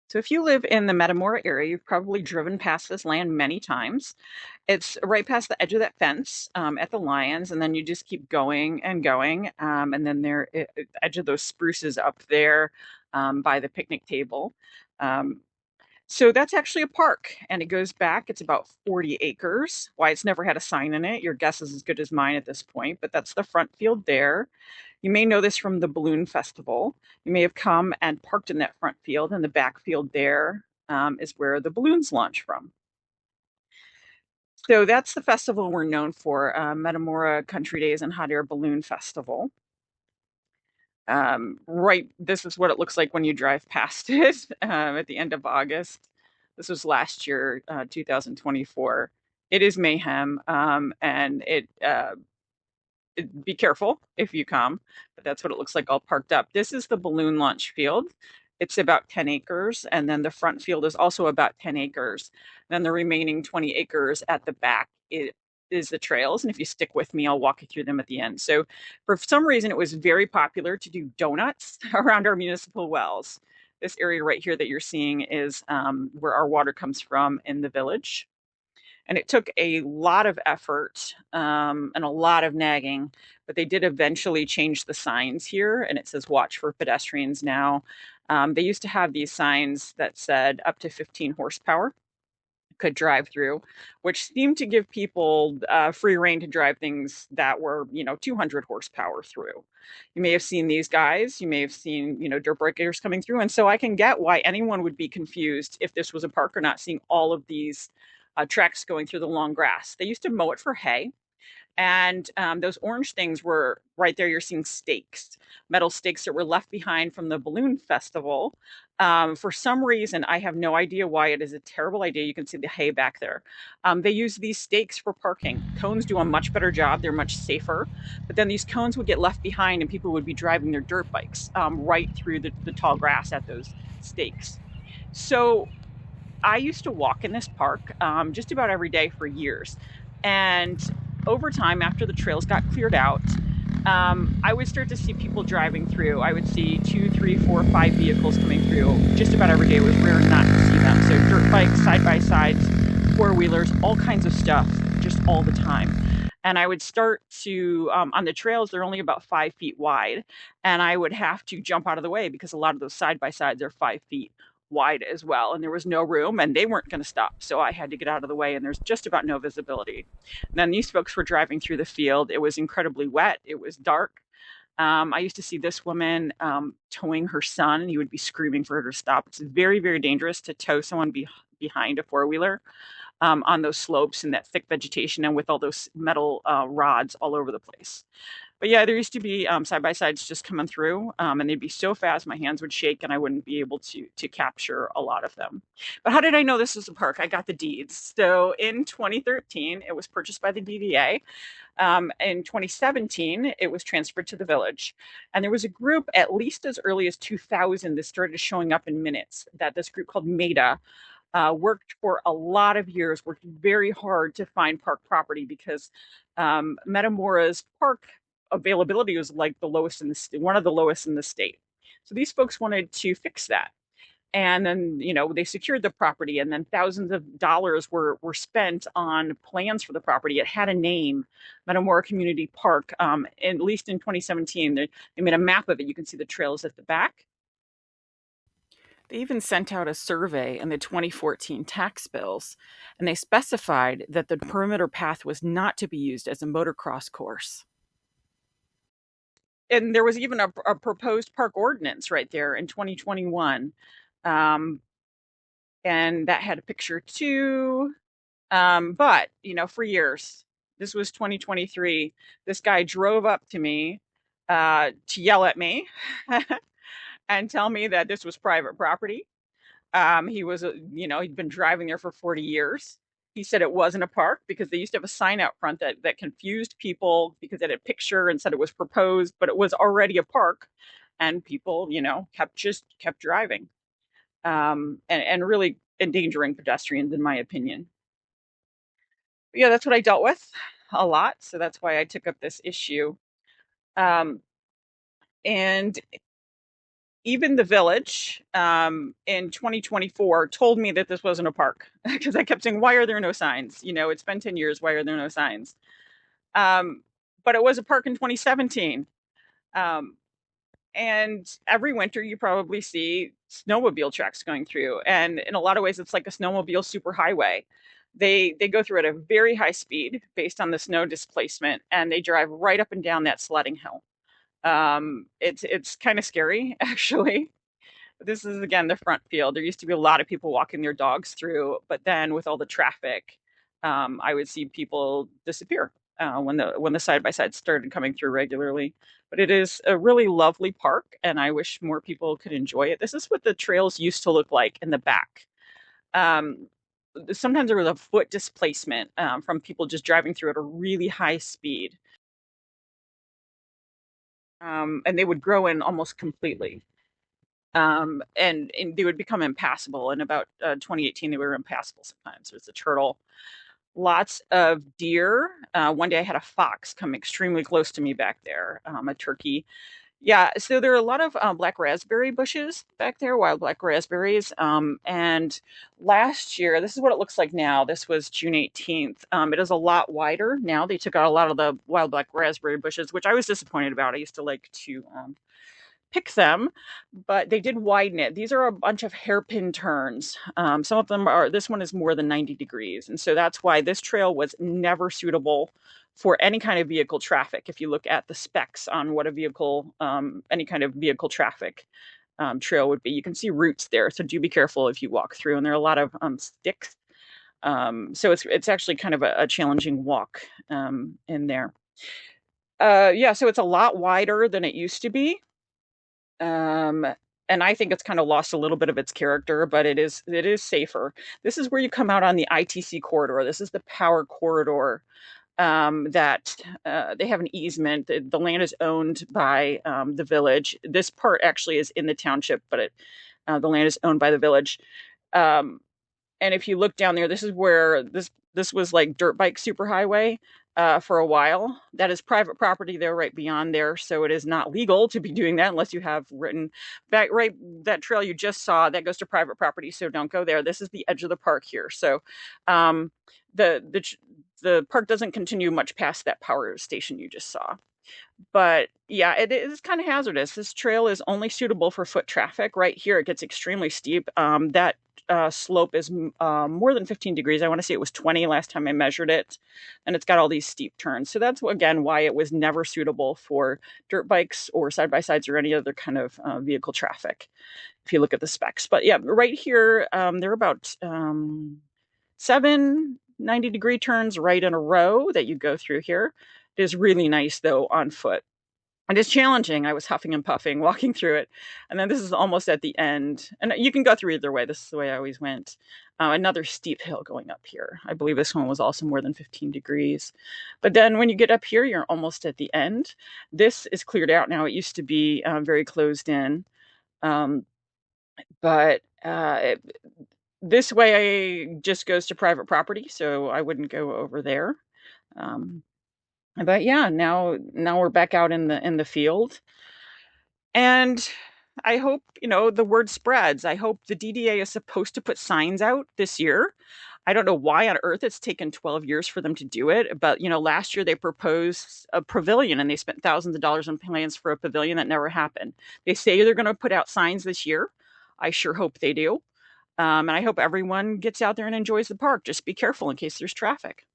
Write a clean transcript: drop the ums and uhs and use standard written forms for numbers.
So if you live in the Metamora area, you've probably driven past this land many times. It's right past the edge of that fence at the Lions, and then you just keep going and going, and then there at the edge of those spruces up there by the picnic table. Um, so that's actually a park, and it goes back. It's about 40 acres. Why it's never had a sign in it, your guess is as good as mine at this point, but that's the front field there. You may know this from the balloon festival. You may have come and parked in that front field, and the back field there is where the balloons launch from. So that's the festival we're known for, Metamora Country Days and Hot Air Balloon Festival. Right, this is what it looks like when you drive past it at the end of August. This was last year, 2024. It is mayhem, and be careful if you come, but that's what it looks like all parked up. This is the balloon launch field. It's about 10 acres, and then the front field is also about 10 acres. Then the remaining 20 acres at the back is the trails, and if you stick with me, I'll walk you through them at the end. So, for some reason, it was very popular to do donuts around our municipal wells. This area right here that you're seeing is where our water comes from in the village. And it took a lot of effort and a lot of nagging, but they did eventually change the signs here, and it says "Watch for pedestrians" now. They used to have these signs that said up to 15 horsepower could drive through, which seemed to give people free reign to drive things that were, 200 horsepower through. You may have seen these guys. You may have seen, dirt bikers coming through. And so I can get why anyone would be confused if this was a park or not, seeing all of these tracks going through the long grass. They used to mow it for hay. And those orange things were right there. You're seeing stakes, metal stakes that were left behind from the balloon festival. For some reason, I have no idea why. It is a terrible idea. You can see the hay back there. They use these stakes for parking. Cones do a much better job. They're much safer. But then these cones would get left behind, and people would be driving their dirt bikes right through the tall grass at those stakes. So I used to walk in this park just about every day for years. And over time, after the trails got cleared out, I would start to see people driving through. I would see two, three, four, five vehicles coming through just about every day. It was rare not to see them. So dirt bikes, side by sides, four wheelers, all kinds of stuff, just all the time. And I would start to, on the trails, they're only about 5 feet wide. And I would have to jump out of the way because a lot of those side by sides are 5 feet wide as well. And there was no room and they weren't going to stop. So I had to get out of the way and there's just about no visibility. And then these folks were driving through the field. It was incredibly wet. It was dark. I used to see this woman towing her son, and he would be screaming for her to stop. It's very, very dangerous to tow someone behind a four wheeler on those slopes and that thick vegetation and with all those metal rods all over the place. But yeah, there used to be side by sides just coming through, and they'd be so fast, my hands would shake, and I wouldn't be able to capture a lot of them. But how did I know this was a park? I got the deeds. So in 2013, it was purchased by the DDA. In 2017, it was transferred to the village, and there was a group at least as early as 2000 that started showing up in minutes. That this group called META worked for a lot of years, worked very hard to find park property because Metamora's park availability was like the lowest in the one of the lowest in the state. So these folks wanted to fix that. And then, they secured the property, and then thousands of dollars were spent on plans for the property. It had a name, Metamora Community Park. At least in 2017, they made a map of it. You can see the trails at the back. They even sent out a survey in the 2014 tax bills, and they specified that the perimeter path was not to be used as a motocross course. And there was even a proposed park ordinance right there in 2021. Um, and that had a picture too. But, for years, this was 2023, this guy drove up to me to yell at me and tell me that this was private property. He was, he'd been driving there for 40 years. He said it wasn't a park because they used to have a sign out front that confused people because it had a picture and said it was proposed, but it was already a park. And people, kept driving and really endangering pedestrians, in my opinion. But yeah, that's what I dealt with a lot. So that's why I took up this issue. Um, and even the village in 2024 told me that this wasn't a park because I kept saying, why are there no signs? You know, it's been 10 years. Why are there no signs? Um, but it was a park in 2017. Um, and every winter you probably see snowmobile tracks going through. And in a lot of ways, it's like a snowmobile superhighway. They go through at a very high speed based on the snow displacement, and they drive right up and down that sledding hill. It's kind of scary, actually. This is again the front field. There used to be a lot of people walking their dogs through, but then with all the traffic, I would see people disappear when the side by sides started coming through regularly. But it is a really lovely park, and I wish more people could enjoy it. This is what the trails used to look like in the back. Um, Sometimes there was a foot displacement from people just driving through at a really high speed, and they would grow in almost completely. And they would become impassable. In about 2018, they were impassable sometimes. There's a turtle, lots of deer. One day I had a fox come extremely close to me back there, a turkey. Yeah, so there are a lot of black raspberry bushes back there, wild black raspberries. And last year, this is what it looks like now. This was June 18th. It is a lot wider now. They took out a lot of the wild black raspberry bushes, which I was disappointed about. I used to like to pick them, but they did widen it. These are a bunch of hairpin turns. Some of them are, this one is more than 90 degrees. And so that's why this trail was never suitable for any kind of vehicle traffic. If you look at the specs on what a vehicle, any kind of vehicle traffic trail would be, you can see roots there. So do be careful if you walk through. And there are a lot of sticks. So it's actually kind of a challenging walk in there. Yeah, so it's a lot wider than it used to be. Um, and I think it's kind of lost a little bit of its character, but it is safer. This is where you come out on the ITC corridor. This is the power corridor that they have an easement. The land is owned by the village. This part actually is in the township, but the land is owned by the village. Um, and if you look down there, this is where this was like dirt bike superhighway for a while. That is private property there, right beyond there, so it is not legal to be doing that unless you have written back. Right, that trail you just saw that goes to private property, so don't go there. This is the edge of the park here, so um, the park doesn't continue much past that power station you just saw. But yeah, it is kind of hazardous. This trail is only suitable for foot traffic. Right here, it gets extremely steep. That slope is more than 15 degrees. I want to say it was 20 last time I measured it. And it's got all these steep turns. So that's, again, why it was never suitable for dirt bikes or side by sides or any other kind of vehicle traffic, if you look at the specs. But yeah, right here, there are about 7 90-degree turns right in a row that you go through here. It is really nice, though, on foot. It is challenging. I was huffing and puffing walking through it. And then this is almost at the end. And you can go through either way. This is the way I always went. Another steep hill going up here. I believe this one was also more than 15 degrees. But then when you get up here, you're almost at the end. This is cleared out now. It used to be very closed in. Um, but this way just goes to private property, so I wouldn't go over there. Um, but yeah, now we're back out in the field, and I hope the word spreads. I hope the DDA is supposed to put signs out this year. I don't know why on earth it's taken 12 years for them to do it, but last year they proposed a pavilion and they spent thousands of dollars on plans for a pavilion that never happened. They say they're going to put out signs this year. I sure hope they do. And I hope everyone gets out there and enjoys the park. Just be careful in case there's traffic.